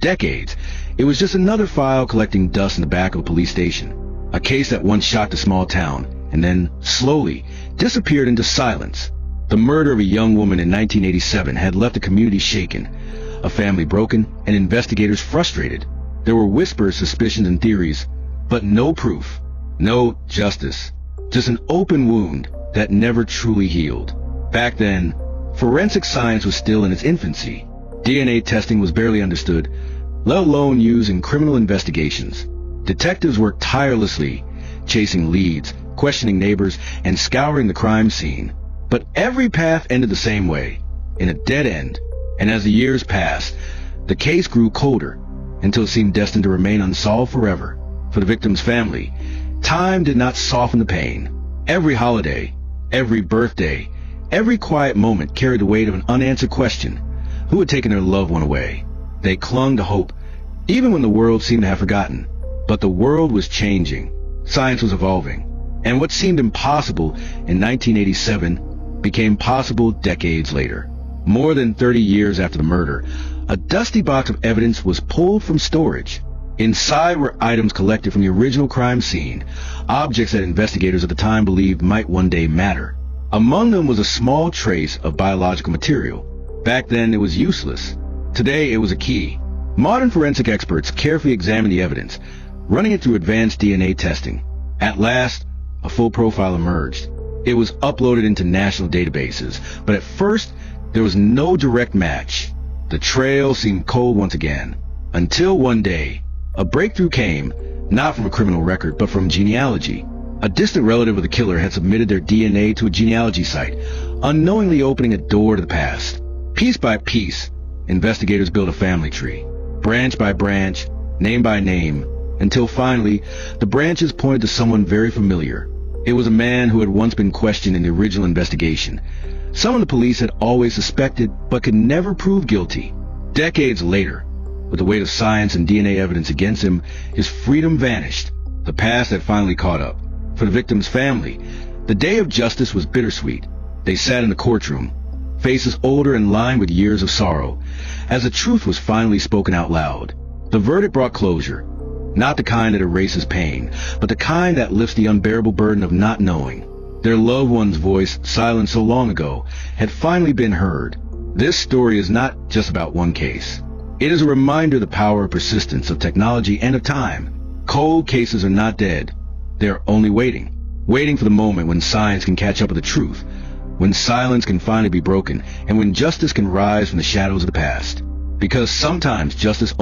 decades, it was just another file collecting dust in the back of a police station. A case that once shocked a small town, and then, slowly, disappeared into silence. The murder of a young woman in 1987 had left the community shaken, a family broken, and investigators frustrated. There were whispers, suspicions, and theories, but no proof, no justice. Just an open wound that never truly healed. Back then, forensic science was still in its infancy. DNA testing was barely understood, let alone used in criminal investigations. Detectives worked tirelessly, chasing leads, questioning neighbors, and scouring the crime scene. But every path ended the same way, in a dead end. And as the years passed, the case grew colder, until it seemed destined to remain unsolved forever. For the victim's family, time did not soften the pain. Every holiday, every birthday, every quiet moment carried the weight of an unanswered question: who had taken their loved one away? They clung to hope, even when the world seemed to have forgotten. But the world was changing. Science was evolving. And what seemed impossible in 1987 became possible decades later. More than 30 years after the murder, a dusty box of evidence was pulled from storage. Inside were items collected from the original crime scene, objects that investigators at the time believed might one day matter. Among them was a small trace of biological material. Back then, it was useless. Today, it was a key. Modern forensic experts carefully examined the evidence, running it through advanced DNA testing. At last, a full profile emerged. It was uploaded into national databases, but at first, there was no direct match. The trail seemed cold once again, until one day, a breakthrough came, not from a criminal record, but from genealogy. A distant relative of the killer had submitted their DNA to a genealogy site, unknowingly opening a door to the past. Piece by piece, investigators built a family tree, branch by branch, name by name, until finally, the branches pointed to someone very familiar. It was a man who had once been questioned in the original investigation, someone the police had always suspected but could never prove guilty. Decades later, with the weight of science and DNA evidence against him, his freedom vanished. The past had finally caught up. For the victim's family, the day of justice was bittersweet. They sat in the courtroom, faces older and lined with years of sorrow, as the truth was finally spoken out loud. The verdict brought closure, not the kind that erases pain, but the kind that lifts the unbearable burden of not knowing. Their loved one's voice, silenced so long ago, had finally been heard. This story is not just about one case. It is a reminder of the power of persistence, of technology, and of time. Cold cases are not dead. They're only waiting for the moment when science can catch up with the truth, when silence can finally be broken, and when justice can rise from the shadows of the past. Because sometimes justice only